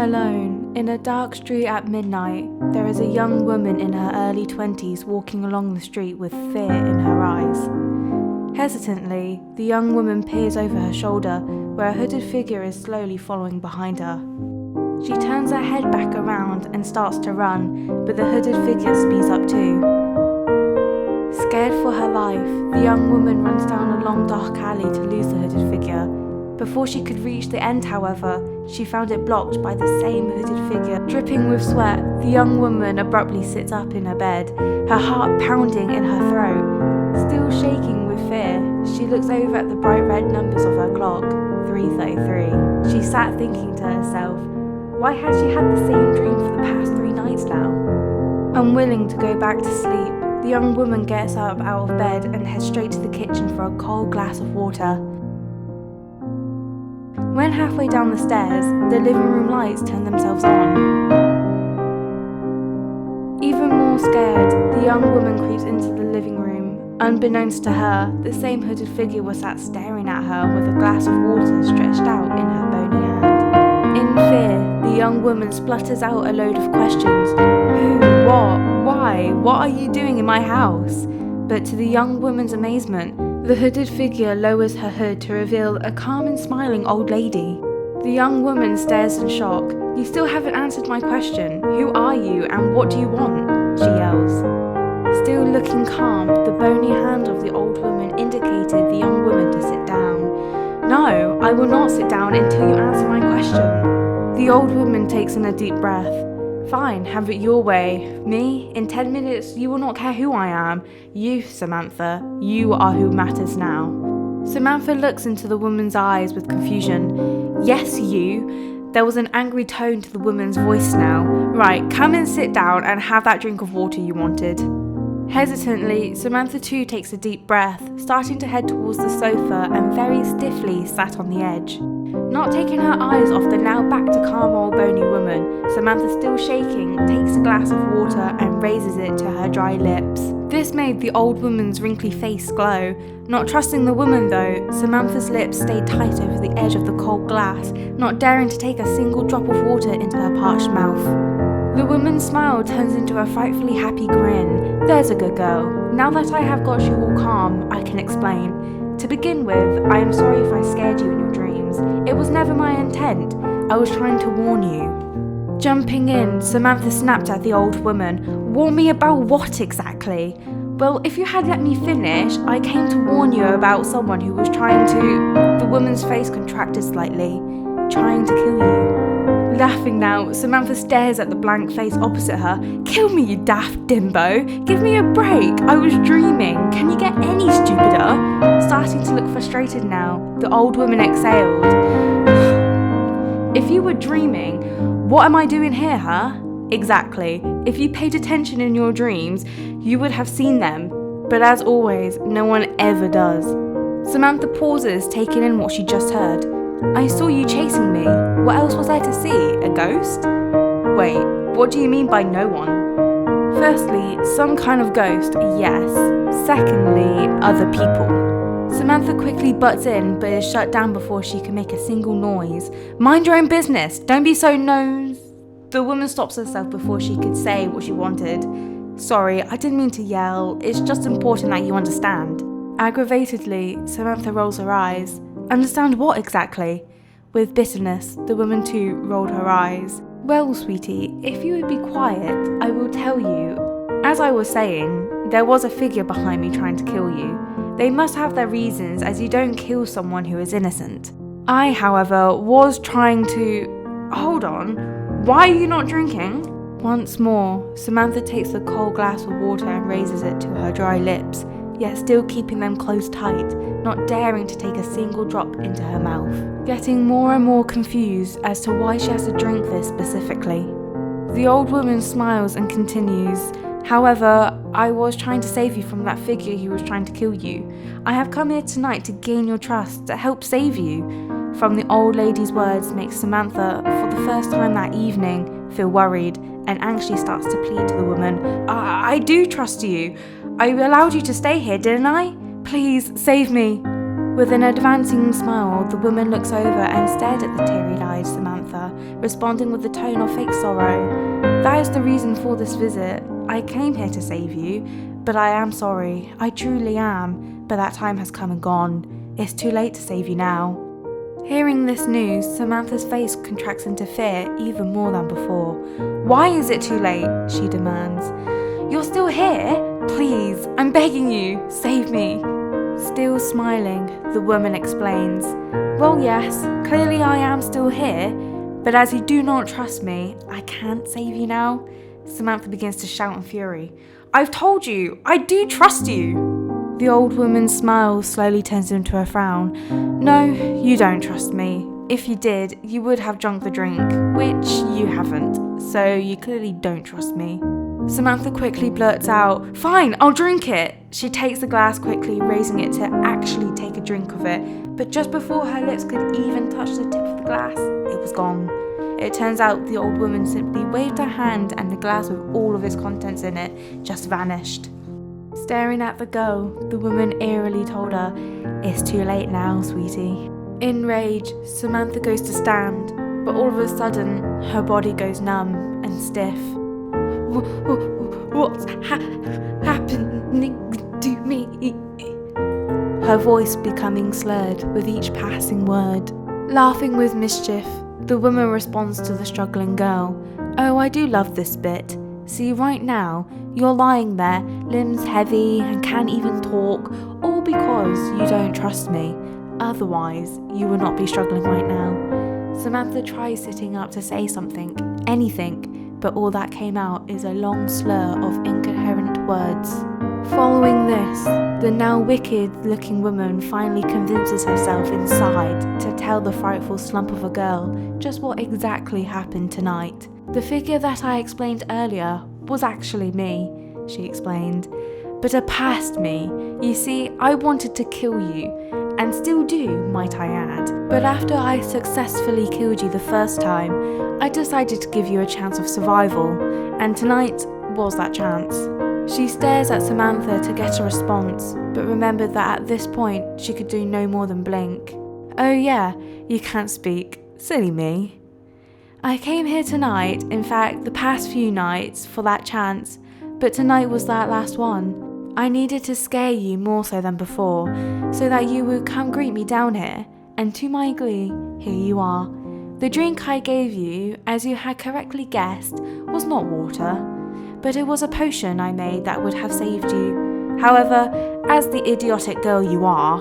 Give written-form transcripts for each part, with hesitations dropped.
Alone, in a dark street at midnight, there is a young woman in her early 20s walking along the street with fear in her eyes. Hesitantly, the young woman peers over her shoulder, where a hooded figure is slowly following behind her. She turns her head back around and starts to run, but the hooded figure speeds up too. Scared for her life, the young woman runs down a long dark alley to lose the hooded figure. Before she could reach the end, however, she found it blocked by the same hooded figure. Dripping with sweat, the young woman abruptly sits up in her bed, her heart pounding in her throat. Still shaking with fear, she looks over at the bright red numbers of her clock, 3:33. She sat thinking to herself, why has she had the same dream for the past 3 nights now? Unwilling to go back to sleep, the young woman gets up out of bed and heads straight to the kitchen for a cold glass of water. When halfway down the stairs, the living room lights turn themselves on. Even more scared, the young woman creeps into the living room. Unbeknownst to her, the same hooded figure was sat staring at her with a glass of water stretched out in her bony hand. In fear, the young woman splutters out a load of questions. Who? What? Why? What are you doing in my house? But to the young woman's amazement, the hooded figure lowers her hood to reveal a calm and smiling old lady. The young woman stares in shock. You still haven't answered my question. Who are you and what do you want? She yells. Still looking calm, the bony hand of the old woman indicated the young woman to sit down. No, I will not sit down until you answer my question. The old woman takes in a deep breath. Fine, have it your way. Me? In 10 minutes, you will not care who I am. You, Samantha, you are who matters now. Samantha looks into the woman's eyes with confusion. Yes, you. There was an angry tone to the woman's voice now. Right, come and sit down and have that drink of water you wanted. Hesitantly, Samantha too takes a deep breath, starting to head towards the sofa and very stiffly sat on the edge. Not taking her eyes off the now back to calm old bony woman, Samantha, still shaking, takes a glass of water and raises it to her dry lips. This made the old woman's wrinkly face glow. Not trusting the woman though, Samantha's lips stayed tight over the edge of the cold glass, not daring to take a single drop of water into her parched mouth. The woman's smile turns into a frightfully happy grin. There's a good girl. Now that I have got you all calm, I can explain. To begin with, I am sorry if I scared you in your dreams. It was never my intent. I was trying to warn you. Jumping in, Samantha snapped at the old woman. Warn me about what exactly? Well, if you had let me finish, I came to warn you about someone who was trying to... The woman's face contracted slightly. Trying to kill you. Laughing now, Samantha stares at the blank face opposite her. Kill me, you daft dimbo. Give me a break. I was dreaming. Can you get any stupider? Starting to look frustrated now, the old woman exhaled. If you were dreaming, what am I doing here, huh? Exactly. If you paid attention in your dreams, you would have seen them. But as always, no one ever does. Samantha pauses, taking in what she just heard. I saw you chasing me. What else was there to see? A ghost? Wait, what do you mean by no one? Firstly, some kind of ghost, yes. Secondly, other people. Samantha quickly butts in, but is shut down before she can make a single noise. Mind your own business. Don't be so nose. The woman stops herself before she could say what she wanted. Sorry, I didn't mean to yell. It's just important that you understand. Aggravatedly, Samantha rolls her eyes. Understand what exactly? With bitterness, the woman too rolled her eyes. Well, sweetie, if you would be quiet, I will tell you. As I was saying, there was a figure behind me trying to kill you. They must have their reasons, as you don't kill someone who is innocent. I, however, was trying to... Hold on, why are you not drinking? Once more, Samantha takes the cold glass of water and raises it to her dry lips, yet still keeping them closed tight, not daring to take a single drop into her mouth. Getting more and more confused as to why she has to drink this specifically. The old woman smiles and continues, however, I was trying to save you from that figure who was trying to kill you. I have come here tonight to gain your trust, to help save you. From the old lady's words makes Samantha, for the first time that evening, feel worried and anxiously starts to plead to the woman. I do trust you. I allowed you to stay here, didn't I? Please, save me. With an advancing smile, the woman looks over and stared at the teary-eyed Samantha, responding with a tone of fake sorrow. That is the reason for this visit. I came here to save you, but I am sorry. I truly am, but that time has come and gone. It's too late to save you now. Hearing this news, Samantha's face contracts into fear even more than before. Why is it too late? She demands. You're still here? Please, I'm begging you, save me. Still smiling, the woman explains. Well, yes, clearly I am still here, but as you do not trust me, I can't save you now. Samantha begins to shout in fury. I've told you, I do trust you. The old woman's smile slowly turns into a frown. No, you don't trust me. If you did, you would have drunk the drink, which you haven't, so you clearly don't trust me. Samantha quickly blurts out, Fine, I'll drink it. She takes the glass quickly, raising it to actually take a drink of it, but just before her lips could even touch the tip of the glass, it was gone. It turns out the old woman simply waved her hand and the glass with all of its contents in it just vanished. Staring at the girl, the woman eerily told her, It's too late now, sweetie. In rage, Samantha goes to stand, but all of a sudden, her body goes numb and stiff. What's happening to me? Her voice becoming slurred with each passing word. Laughing with mischief, the woman responds to the struggling girl. Oh, I do love this bit. See, right now, you're lying there, limbs heavy and can't even talk, all because you don't trust me. Otherwise, you would not be struggling right now. Samantha tries sitting up to say something, anything, but all that came out is a long slur of incoherent words. Following this, the now wicked-looking woman finally convinces herself inside to tell the frightful slump of a girl just what exactly happened tonight. The figure that I explained earlier was actually me, she explained, but a past me. You see, I wanted to kill you, and still do, might I add. But after I successfully killed you the first time, I decided to give you a chance of survival, and tonight was that chance. She stares at Samantha to get a response, but remembered that at this point she could do no more than blink. Oh yeah, you can't speak. Silly me. I came here tonight, in fact the past few nights, for that chance, but tonight was that last one. I needed to scare you more so than before, so that you would come greet me down here, and to my glee, here you are. The drink I gave you, as you had correctly guessed, was not water, but it was a potion I made that would have saved you. However, as the idiotic girl you are,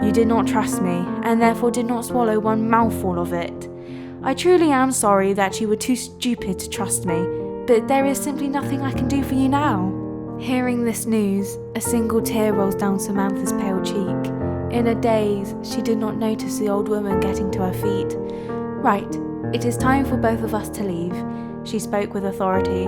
you did not trust me, and therefore did not swallow one mouthful of it. I truly am sorry that you were too stupid to trust me, but there is simply nothing I can do for you now. Hearing this news, a single tear rolls down Samantha's pale cheek. In a daze, she did not notice the old woman getting to her feet. Right, it is time for both of us to leave, she spoke with authority.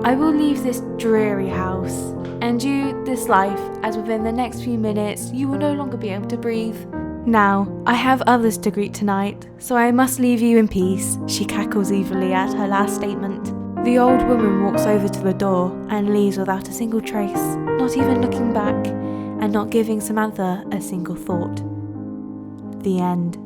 I will leave this dreary house, and you this life, as within the next few minutes you will no longer be able to breathe. Now, I have others to greet tonight, so I must leave you in peace, she cackles evilly at her last statement. The old woman walks over to the door and leaves without a single trace, not even looking back, and not giving Samantha a single thought. The end.